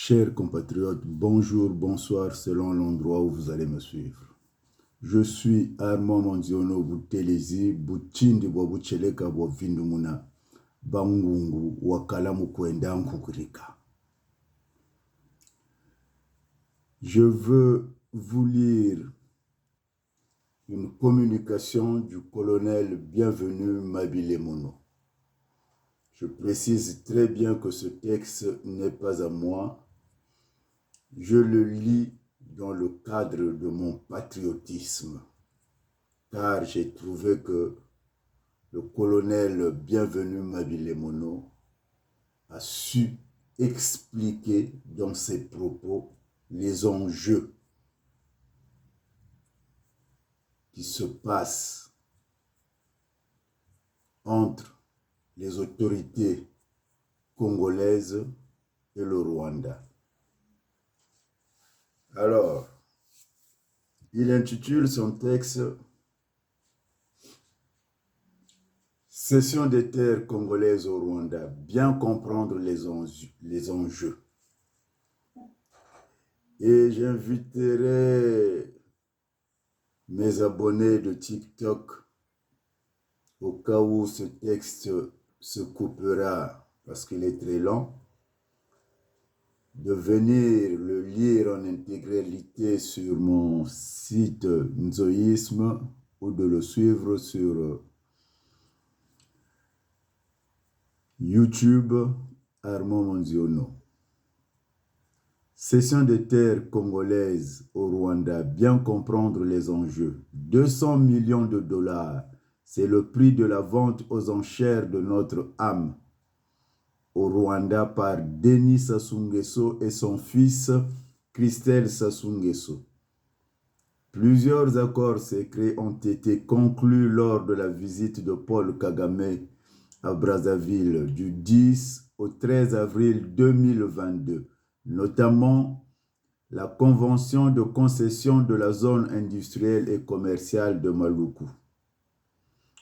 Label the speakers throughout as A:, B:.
A: Chers compatriotes, bonjour, bonsoir selon l'endroit où vous allez me suivre. Je suis Armand Mondiono Boutelezi, Boutindi Bwabutcheleka Bwavindumuna, Bangungu Wakalamu Kwenda Nkukurika. Je veux vous lire une communication du colonel Bienvenu Mabile Mono. Je précise très bien que ce texte n'est pas à moi. Je le lis dans le cadre de mon patriotisme, car j'ai trouvé que le colonel Bienvenu Mabile Mono a su expliquer dans ses propos les enjeux qui se passent entre les autorités congolaises et le Rwanda. Alors, il intitule son texte « Cession des terres congolaises au Rwanda, bien comprendre les enjeux ». Et j'inviterai mes abonnés de TikTok, au cas où ce texte se coupera parce qu'il est très long, de venir le lire en intégralité sur mon site Nzoïsme ou de le suivre sur YouTube Armand Mondiono. Cession des terres congolaises au Rwanda, bien comprendre les enjeux. 200 millions de dollars, c'est le prix de la vente aux enchères de notre âme au Rwanda par Denis Sassou Nguesso et son fils Christelle Sassou Nguesso. Plusieurs accords secrets ont été conclus lors de la visite de Paul Kagame à Brazzaville du 10 au 13 avril 2022, notamment la convention de concession de la zone industrielle et commerciale de Maluku.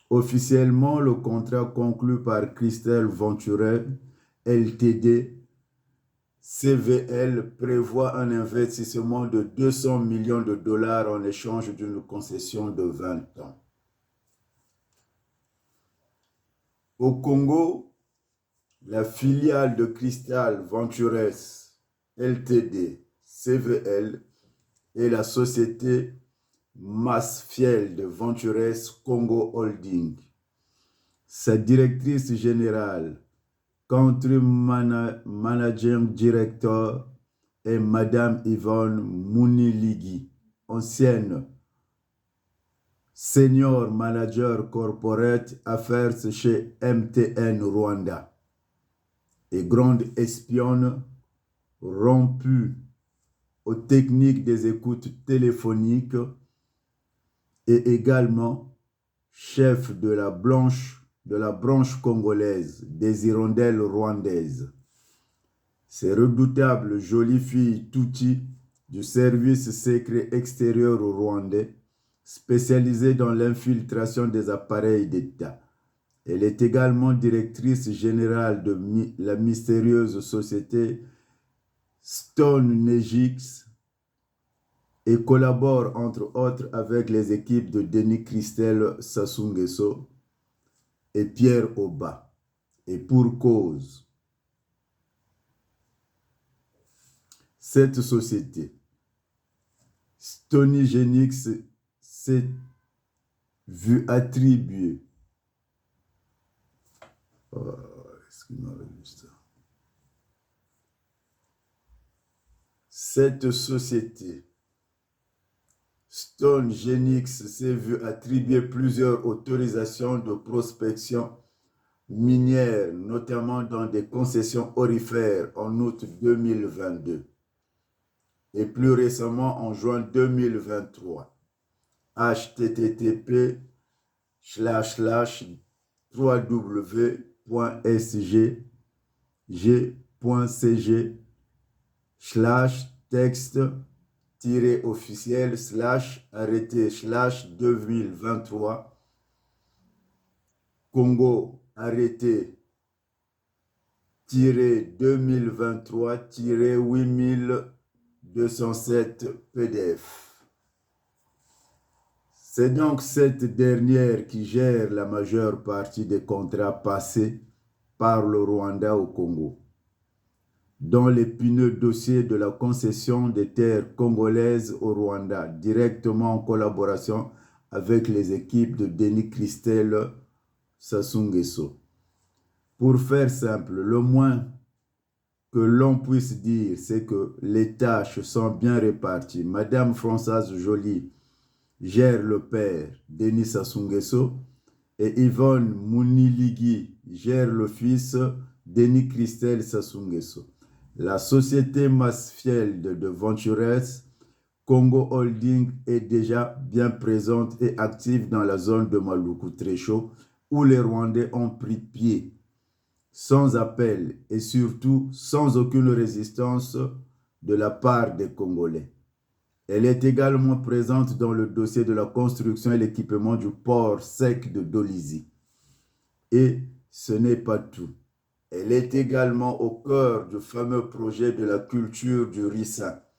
A: Officiellement, le contrat conclu par Christelle Venture Ltd. CVL prévoit un investissement de 200 millions de dollars en échange d'une concession de 20 ans. Au Congo, la filiale de Christelle Ventures Ltd. CVL et la société Masfield Ventures Congo Holding. Sa directrice générale, Country Managing Director est Madame Yvonne Mouniligui, ancienne Senior Manager Corporate Affairs chez MTN Rwanda et grande espionne rompue aux techniques des écoutes téléphoniques et également chef de la branche congolaise des hirondelles rwandaises. Ces redoutables jolies filles Tutsi du service secret extérieur rwandais, spécialisée dans l'infiltration des appareils d'État. Elle est également directrice générale de la mystérieuse société Stone Negix et collabore entre autres avec les équipes de Denis Christelle Sassou Nguesso et Pierre Oba. Et pour cause, cette société, Stony Genix, s'est vu attribuer cette société, Stone Genix, s'est vu attribuer plusieurs autorisations de prospection minière, notamment dans des concessions aurifères en août 2022 et plus récemment en juin 2023. http://www.sg.cg/texte-officiel/arrêté/2023 Congo arrêté 2023-8207 PDF. C'est donc cette dernière qui gère la majeure partie des contrats passés par le Rwanda au Congo, dans l'épineux dossier de la concession des terres congolaises au Rwanda, directement en collaboration avec les équipes de Denis Christel Sassou Nguesso. Pour faire simple, le moins que l'on puisse dire, c'est que les tâches sont bien réparties. Madame Françoise Joly gère le père, Denis Sassou Nguesso, et Yvonne Mouniligui gère le fils, Denis Christel Sassou Nguesso. La société Masfield de Ventures, Congo Holding, est déjà bien présente et active dans la zone de Maluku-Trécho, où les Rwandais ont pris pied, sans appel et surtout sans aucune résistance de la part des Congolais. Elle est également présente dans le dossier de la construction et l'équipement du port sec de Dolisie. Et ce n'est pas tout. Elle est également au cœur du fameux projet de la culture du Rissa,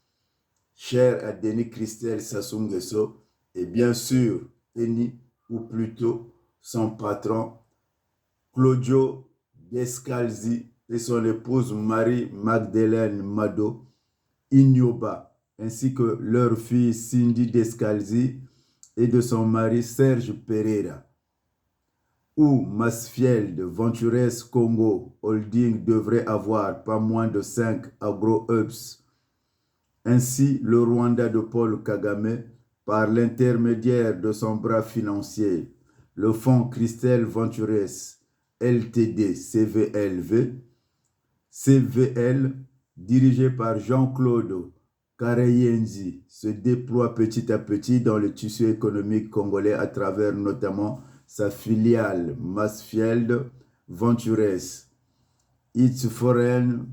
A: cher à Denis Christel Sassou Nguesso, et bien sûr, Denis, ou plutôt son patron, Claudio Descalzi, et son épouse Marie-Magdeleine Mado Ignoba, ainsi que leur fille Cindy Descalzi et de son mari Serge Pereira, où Masfield Ventures Congo Holding devrait avoir pas moins de 5 agro-hubs. Ainsi, le Rwanda de Paul Kagame, par l'intermédiaire de son bras financier, le fonds Christel Ventures Ltd CVL, dirigé par Jean-Claude Kareyenzi, se déploie petit à petit dans le tissu économique congolais à travers notamment sa filiale Masfield Ventures, It's Foreign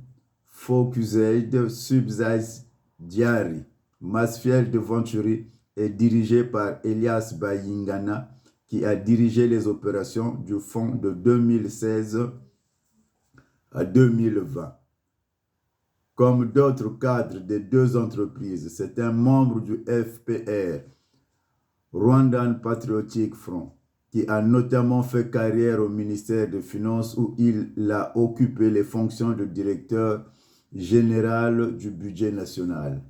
A: Focused Subsidiary. Masfield Ventures est dirigé par Elias Bayingana, qui a dirigé les opérations du fonds de 2016 à 2020. Comme d'autres cadres des deux entreprises, c'est un membre du FPR, Rwandan Patriotic Front, qui a notamment fait carrière au ministère des Finances où il a occupé les fonctions de directeur général du budget national.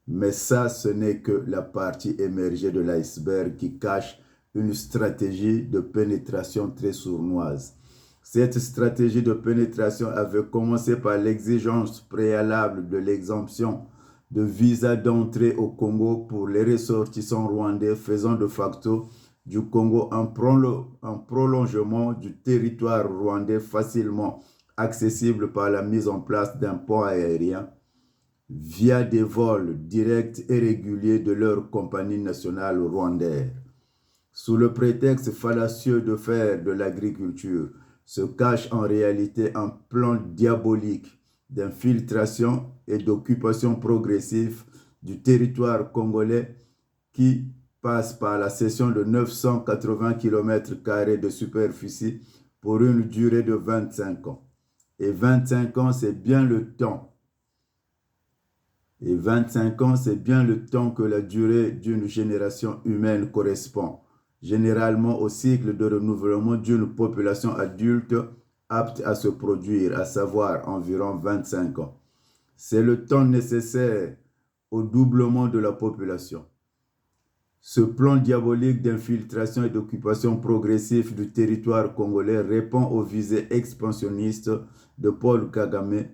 A: Mais ça, ce n'est que la partie émergée de l'iceberg qui cache une stratégie de pénétration très sournoise. Cette stratégie de pénétration avait commencé par l'exigence préalable de l'exemption de visa d'entrée au Congo pour les ressortissants rwandais, faisant de facto du Congo un prolongement du territoire rwandais facilement accessible par la mise en place d'un pont aérien via des vols directs et réguliers de leur compagnie nationale rwandaise. Sous le prétexte fallacieux de faire de l'agriculture, se cache en réalité un plan diabolique d'infiltration et d'occupation progressive du territoire congolais qui passe par la cession de 980 km² de superficie pour une durée de 25 ans. Et 25 ans, c'est bien le temps. Et 25 ans, c'est bien le temps que la durée d'une génération humaine correspond, généralement au cycle de renouvellement d'une population adulte apte à se produire, à savoir environ 25 ans. C'est le temps nécessaire au doublement de la population. Ce plan diabolique d'infiltration et d'occupation progressive du territoire congolais répond aux visées expansionnistes de Paul Kagame,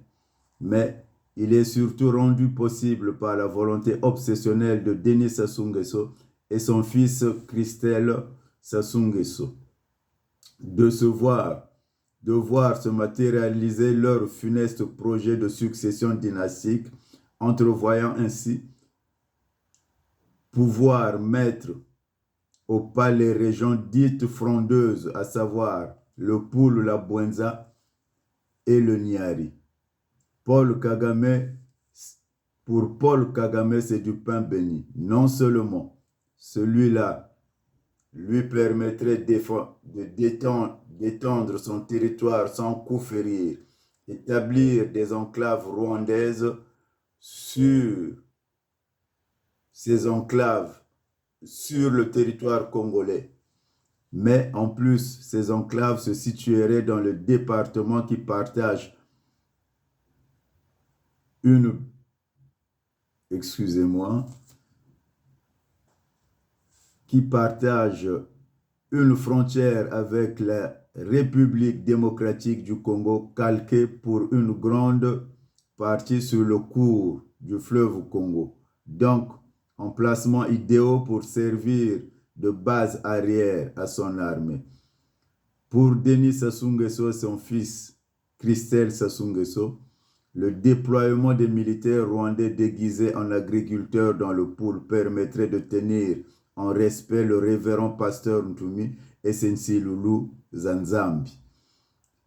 A: mais il est surtout rendu possible par la volonté obsessionnelle de Denis Sassou Nguesso et son fils Christel Sassou Nguesso de voir se matérialiser leur funeste projet de succession dynastique, entrevoyant ainsi pouvoir mettre au pas les régions dites frondeuses, à savoir le Poul, la Bwenza et le Niari. Pour Paul Kagame, c'est du pain béni. Non seulement celui-là lui permettrait d'étendre son territoire sans coup férir établir des enclaves rwandaises sur ces enclaves sur le territoire congolais. Mais en plus, ces enclaves se situeraient dans le département qui partage une, qui partage une frontière avec la République démocratique du Congo, calquée pour une grande partie sur le cours du fleuve Congo. Donc, emplacement idéal pour servir de base arrière à son armée. Pour Denis Sassou Nguesso et son fils Christelle Sassou Nguesso, le déploiement des militaires rwandais déguisés en agriculteurs dans le pôle permettrait de tenir en respect le révérend pasteur Ntumi et Sensi Loulou Zanzambi.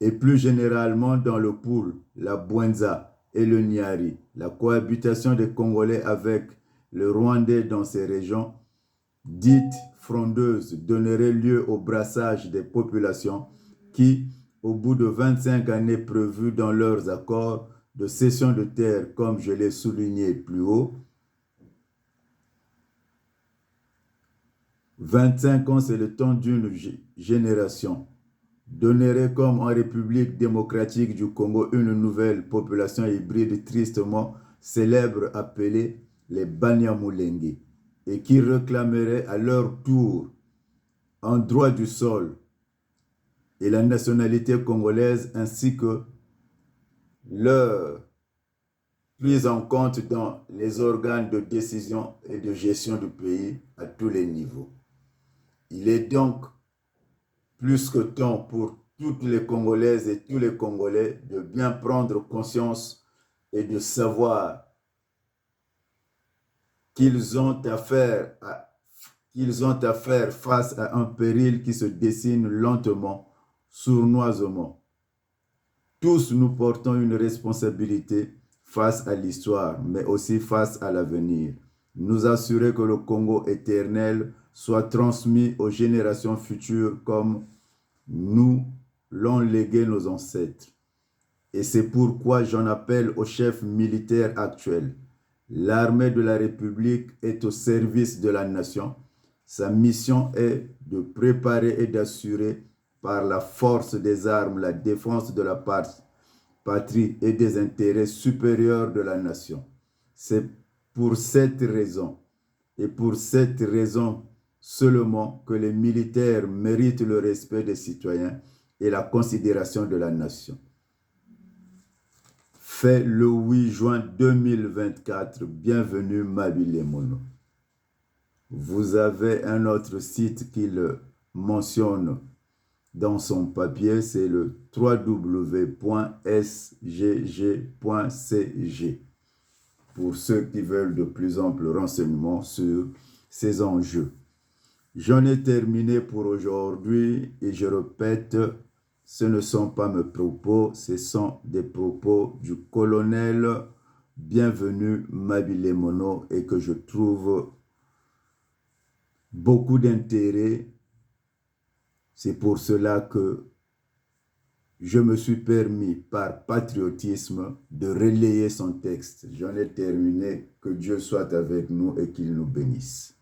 A: Et plus généralement dans le pôle, la Bwenza et le Nyari, la cohabitation des Congolais avec le Rwandais dans ces régions dites frondeuses donnerait lieu au brassage des populations qui, au bout de 25 années prévues dans leurs accords de cession de terre, comme je l'ai souligné plus haut, 25 ans, c'est le temps d'une génération, donnerait comme en République démocratique du Congo une nouvelle population hybride tristement célèbre appelée les Banyamulenge, et qui réclameraient à leur tour un droit du sol et la nationalité congolaise ainsi que leur prise en compte dans les organes de décision et de gestion du pays à tous les niveaux. Il est donc plus que temps pour toutes les Congolaises et tous les Congolais de bien prendre conscience et de savoir qu'ils ont à faire face à un péril qui se dessine lentement, sournoisement. Tous nous portons une responsabilité face à l'histoire, mais aussi face à l'avenir. Nous assurer que le Congo éternel soit transmis aux générations futures comme nous l'ont légué nos ancêtres. Et c'est pourquoi j'en appelle aux chefs militaires actuels. L'armée de la République est au service de la nation. Sa mission est de préparer et d'assurer par la force des armes la défense de la patrie et des intérêts supérieurs de la nation. C'est pour cette raison et pour cette raison seulement que les militaires méritent le respect des citoyens et la considération de la nation. Fait le 8 juin 2024, bienvenue Mabile Mono. Vous avez un autre site qui le mentionne dans son papier, c'est le www.sgg.cg pour ceux qui veulent de plus amples renseignements sur ces enjeux. J'en ai terminé pour aujourd'hui et je répète, ce ne sont pas mes propos, ce sont des propos du colonel Bienvenu Mabile Mono et que je trouve beaucoup d'intérêt. C'est pour cela que je me suis permis par patriotisme de relayer son texte. J'en ai terminé. Que Dieu soit avec nous et qu'il nous bénisse.